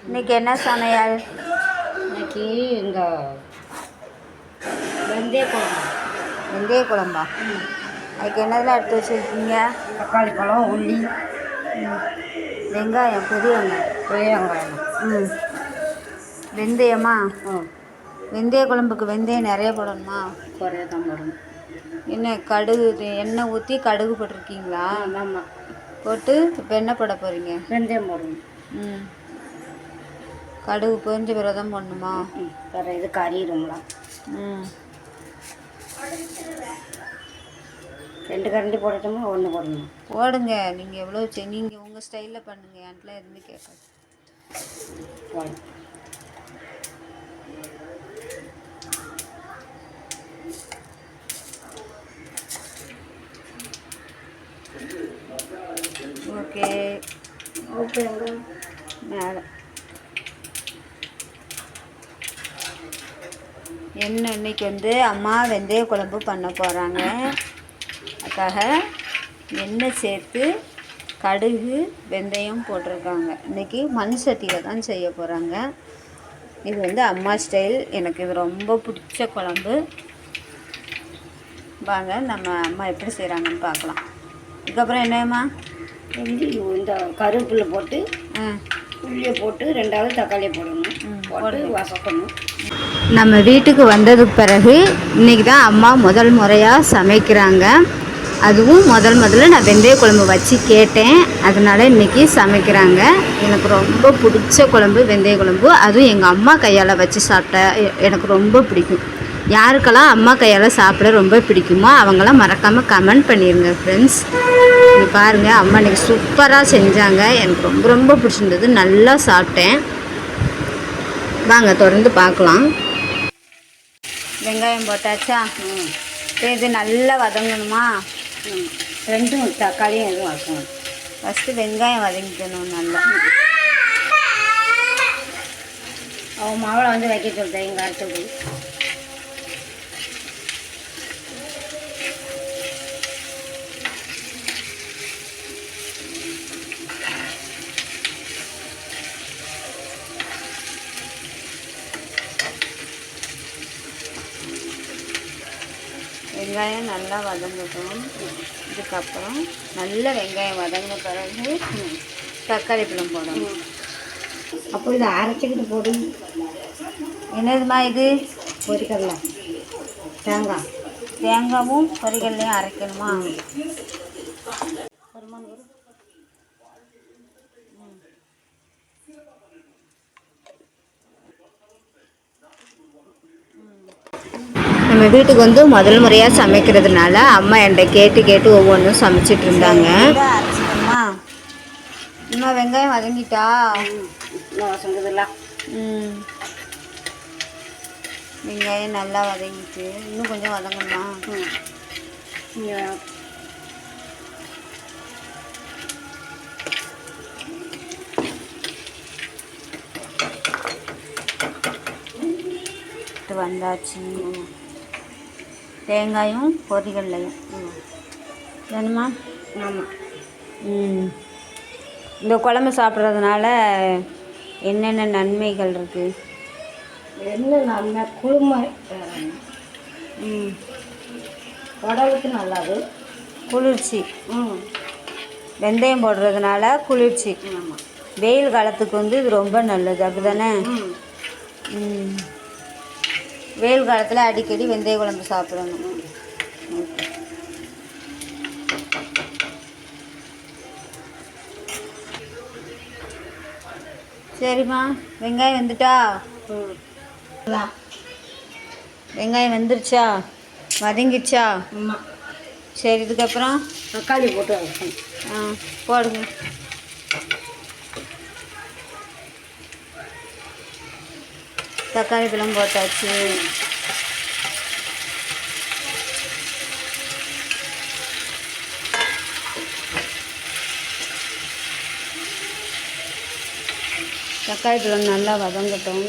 இன்னைக்கு என்ன சமையல்? இன்னைக்கு இந்த வெந்தய குழம்பு. வெந்தய குழம்பா? அதுக்கு என்னதெல்லாம் எடுத்து வச்சுருக்கீங்க? தக்காளி பழம், உள்ளி, வெங்காயம், பெரிய வெங்காயம். வெந்தயமா? வெந்தய குழம்புக்கு வெந்தயம் நிறைய போடணுமா? குறைய தான் போடணும். என்ன கடுகு எண்ணெய் ஊற்றி கடுகு போட்டிருக்கீங்களா? ஆமாம். போட்டு இப்போ என்ன போட போகிறீங்க? வெந்தயம் போடணும். கடுகு பொரிஞ்ச பிறகு தான் போடணுமா? வேறு இது கறிடுங்களா? 2 கரண்டி போடட்டுமா, 1 போடணுமா? போடுங்க. நீங்கள் எவ்வளோ நீங்கள் உங்கள் ஸ்டைலில் பண்ணுங்கள், என்கிட்ட எதுவுமே கேட்காது. போடும். ஓகே ஓகேங்க. மேலே என்ன இன்னைக்கு அம்மா வெந்தய குழம்பு பண்ண போகிறாங்க. அதுக்காக எண்ணெய் சேர்த்து கடுகு வெந்தயம் போட்டிருக்காங்க. இன்றைக்கி மண் சட்டியில் தான் செய்ய போகிறாங்க. இது அம்மா ஸ்டைல். எனக்கு இது ரொம்ப பிடிச்ச குழம்பு. வாங்க நம்ம அம்மா எப்படி செய்கிறாங்கன்னு பார்க்கலாம். இதுக்கப்புறம் என்னம்மா? இந்த கருவேப்பிலை போட்டு உள்ளியை போட்டு 2வது தக்காளியை போடணும். போட்டு வசக்கணும். நம்ம வீட்டுக்கு வந்ததுக்கு பிறகு இன்றைக்கி தான் அம்மா முதல் முறையாக சமைக்கிறாங்க. அதுவும் முதல்ல நான் வெந்தய குழம்பு வச்சு கேட்டேன். அதனால் இன்றைக்கி சமைக்கிறாங்க. எனக்கு ரொம்ப பிடிச்ச குழம்பு வெந்தய குழம்பு. அதுவும் எங்கள் அம்மா கையால் வச்சு சாப்பிட்டா எனக்கு ரொம்ப பிடிக்கும். யாருக்கெல்லாம் அம்மா கையால் சாப்பிட ரொம்ப பிடிக்குமோ அவங்களாம் மறக்காமல் கமெண்ட் பண்ணிடுங்க ஃப்ரெண்ட்ஸ். நீ பாருங்கள், அம்மா இன்றைக்கி சூப்பராக செஞ்சாங்க. எனக்கு ரொம்ப ரொம்ப பிடிச்சிருந்தது. நல்லா சாப்பிட்டேன். வாங்க தொடர்ந்து பார்க்கலாம். வெங்காயம் போட்டாச்சா? இது நல்லா வதங்கணுமா? 2 தக்காளியும் எதுவும் வதக்கணும். ஃபஸ்ட்டு வெங்காயம் வதங்கிக்கணும் நல்லா. அவன் மாவில் வைக்க சொல்லிட்டேன் எங்கள் அடுத்தது. வெங்காயம் நல்லா வதங்கட்டும். இதுக்கப்புறம் நல்ல வெங்காயம் வதங்கின பிறகு தக்காளி பழம் போடணும். அப்போ இதை அரைச்சிக்கிட்டு போடு. என்னதுமா இது? பொரிக்கடலை, தேங்காவும் பொரிக்கடலையும் அரைக்கணுமா? நம்ம வீட்டுக்கு முதல் முறையாக சமைக்கிறதுனால அம்மா என்கிட்ட கேட்டு ஒவ்வொன்றும் சமைச்சிட்டு இருந்தாங்க. இன்னும் வெங்காயம் வதங்கிட்டா? வெங்காயம் நல்லா வதங்கிட்டு இன்னும் கொஞ்சம் வதங்கணுமா? வந்தாச்சு. தேங்காயும் பொரிகடலையும் வேணுமா? ஆமாம். இந்த குழம்பு சாப்பிட்றதுனால என்னென்ன நன்மைகள் இருக்குது? என்ன நன்மை? குளுமை, உடலுக்கு நல்லது, குளிர்ச்சி. வெந்தயம் போடுறதுனால குளிர்ச்சி. வெயில் காலத்துக்கு இது ரொம்ப நல்லது, அப்படி தானே? வெயில் காலத்தில் அடிக்கடி வெந்தய குழம்பு சாப்பிடணும். சரிம்மா, வெங்காயம் வெந்துட்டா? வெங்காயம் வெந்துருச்சா? வதங்கிடுச்சா? சரி, இதுக்கப்புறம் தக்காளி போட்டு போடுங்க. தக்காளி பழம் போட்டாச்சு. தக்காளி பழம் நல்லா வதங்கட்டும்.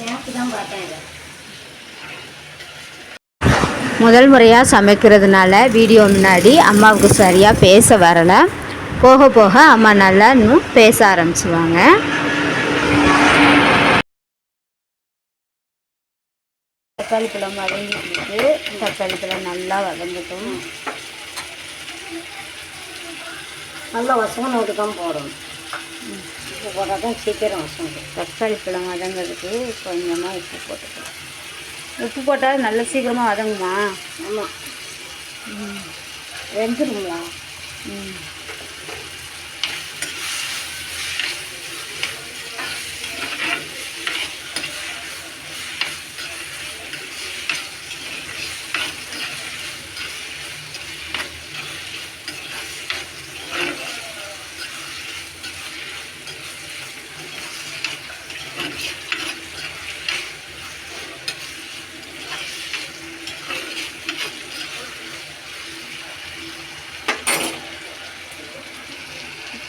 நேற்று தான் பார்த்தேன் இதை. முதல் முறையாக சமைக்கிறதுனால வீடியோ முன்னாடி அம்மாவுக்கு சரியாக பேச வரலை. போக போக அம்மா நல்லா இன்னும் பேச ஆரம்பிச்சுவாங்க. தக்காளி பழம் வதங்கிட்டு தக்காளி பழம் நல்லா வதங்கட்டும். நல்லா வசமாக நோட்டுக்காமல் போடணும். உப்பு போட்டால் தான் சீக்கிரம் வசங்க. தக்காளி பழம் வதங்கிறதுக்கு கொஞ்சமாக உப்பு போட்டுக்கலாம். உப்பு போட்டால் நல்லா சீக்கிரமாக வதங்குமா? ஆமாம். வெந்துருங்களா?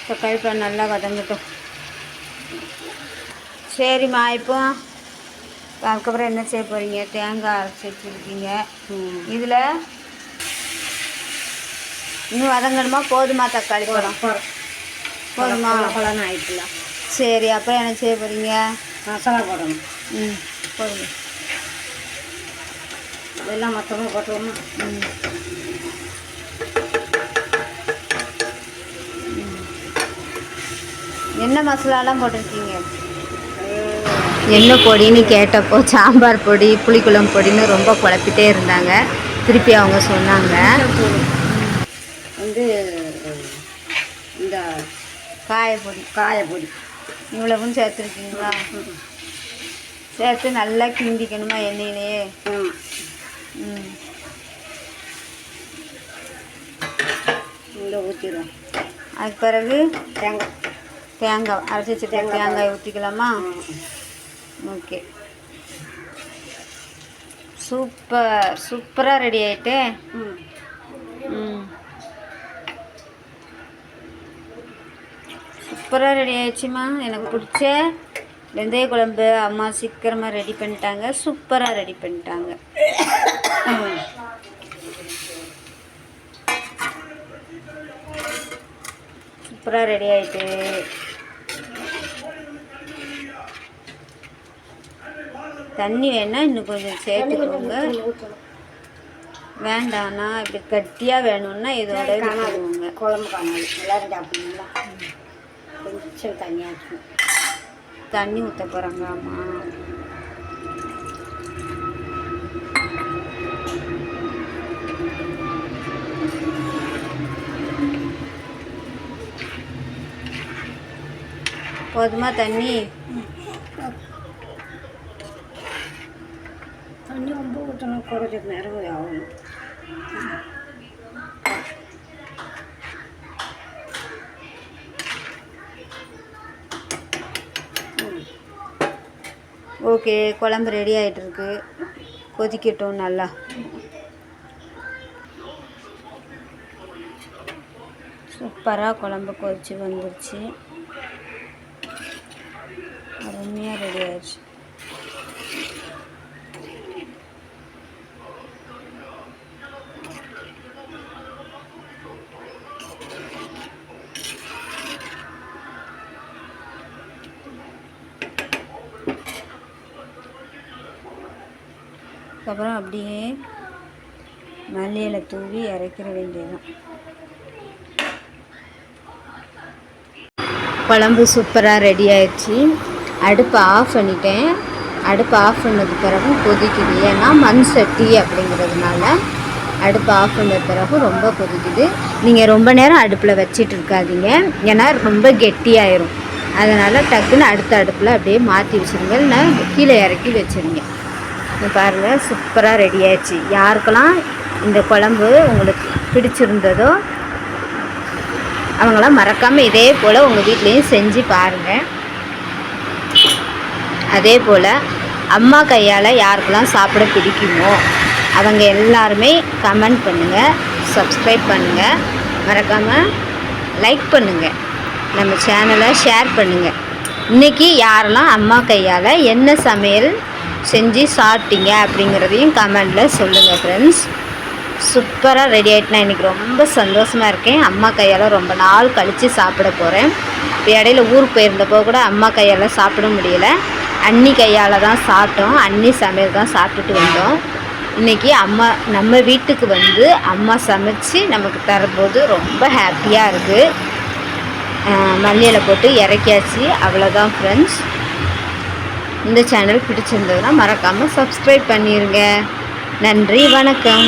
தக்காளி பழம் நல்லா வதங்கட்டும். சரிம்மா, இப்போ அதுக்கப்புறம் என்ன செய்ய போகிறீங்க? தேங்காய் அரைச்சி வச்சுருக்கீங்க. இதில் இன்னும் வதங்கணுமா? போதுமா? தக்காளி பழம் போதுமா? பழம் ஆயிடுச்சுலாம். சரி, அப்புறம் என்ன செய்ய போகிறீங்க? மசாலா போடணும். போடுங்க. இதெல்லாம் மொத்தமாக போட்டுவோமா? என்ன மசாலாலாம் போட்டிருக்கீங்க? என்ன பொடின்னு கேட்டப்போ சாம்பார் பொடி, புளிக்குழம்பு பொடின்னு ரொம்ப குழப்பிட்டே இருந்தாங்க. திருப்பி அவங்க சொன்னாங்க வந்து இந்த காயப்பொடி இவ்வளவும் சேர்த்துருக்கீங்களா? சேர்த்து நல்லா கிண்டிக்கணுமா எண்ணெயிலேயே? இங்கே ஊற்றிடுவோம். அதுக்கு பிறகு தேங்காய் அரைச்சி வச்சு தேங்காய் ஊற்றிக்கலாமா? ஓகே, சூப்பராக ரெடி ஆகிட்டு. சூப்பராக ரெடி ஆயிடுச்சுமா. எனக்கு பிடிச்ச வெந்தய குழம்பு அம்மா சீக்கிரமாக ரெடி பண்ணிட்டாங்க. சூப்பராக ரெடி பண்ணிட்டாங்க. சூப்பராக ரெடி ஆகிட்டு. தண்ணி வேணால் இன்னும் கொஞ்சம் சேர்த்துக்கோங்க. வேண்டாம்னா இப்படி கட்டியாக வேணும்னா இதோட விட்டுருவோங்க. குழம்பு காணாது. எல்லோரும் சாப்பிடுங்களா? கொஞ்சம் தண்ணியாச்சும் தண்ணி ஊற்ற போகிறாங்க. ஆமாம், போதுமா தண்ணி? தண்ணி ரொம்ப ஊற்றணும். குறைஞ்சது நேரம் ஆகணும். ஓகே, குழம்பு ரெடி ஆகிட்டுருக்கு. கொதிக்கட்டும் நல்லா. சூப்பராக குழம்பு கொதிச்சு வந்துருச்சு. அருமையாக ரெடி ஆயிடுச்சு. அதுக்கப்புறம் அப்படியே மல்லியில தூவி இறக்கிற வேண்டியதுதான். குழம்பு சூப்பராக ரெடி ஆயிடுச்சு. அடுப்பை ஆஃப் பண்ணிட்டேன். அடுப்பை ஆஃப் பண்ணது பிறகு கொதிக்குது. ஏன்னா மண் சட்டி அப்படிங்கிறதுனால அடுப்பை ஆஃப் பண்ண பிறகு ரொம்ப கொதிக்குது. நீங்கள் ரொம்ப நேரம் அடுப்பில் வச்சிட்டு இருக்காதீங்க, ஏன்னா ரொம்ப கெட்டியாயிரும். அதனால் டக்குன்னு அடுத்த அடுப்பில் அப்படியே மாற்றி வச்சுருங்க, இல்லைன்னா கீழே இறக்கி வச்சுருங்க. பாருங்கள், சூப்பராக ரெடி ஆயிடுச்சு. யாருக்கெல்லாம் இந்த குழம்பு உங்களுக்கு பிடிச்சிருந்ததோ அவங்களாம் மறக்காமல் இதே போல் உங்கள் வீட்லேயும் செஞ்சு பாருங்கள். அதே போல் அம்மா கையால் யாருக்கெல்லாம் சாப்பிட பிடிக்குமோ அவங்க எல்லாருமே கமெண்ட் பண்ணுங்கள், சப்ஸ்கிரைப் பண்ணுங்கள், மறக்காமல் லைக் பண்ணுங்கள், நம்ம சேனலை ஷேர் பண்ணுங்கள். இன்றைக்கி யாரெல்லாம் அம்மா கையால் என்ன சமையல் செஞ்சு சாப்பிட்டீங்க அப்படிங்கிறதையும் கமெண்டில் சொல்லுங்கள் ஃப்ரெண்ட்ஸ். சூப்பராக ரெடி ஆகிட்டு நான் இன்றைக்கி ரொம்ப சந்தோஷமாக இருக்கேன். அம்மா கையால் ரொம்ப நாள் கழித்து சாப்பிட போகிறேன். இப்போ இடையில ஊருக்கு போயிருந்தப்போ கூட அம்மா கையால் சாப்பிட முடியலை, அண்ணி கையால் தான் சாப்பிட்டோம். அண்ணி சமையல் தான் சாப்பிட்டுட்டு வந்தோம். இன்றைக்கி நம்ம வீட்டுக்கு வந்து அம்மா சமைச்சு நமக்கு தரும்போது ரொம்ப ஹாப்பியாக இருக்குது. மல்லியில் போட்டு இறக்கியாச்சு. அவ்வளோதான் ஃப்ரெண்ட்ஸ். இந்த சேனல் பிடிச்சிருந்ததுன்னா மறக்காமல் சப்ஸ்கிரைப் பண்ணிடுங்க. நன்றி, வணக்கம்.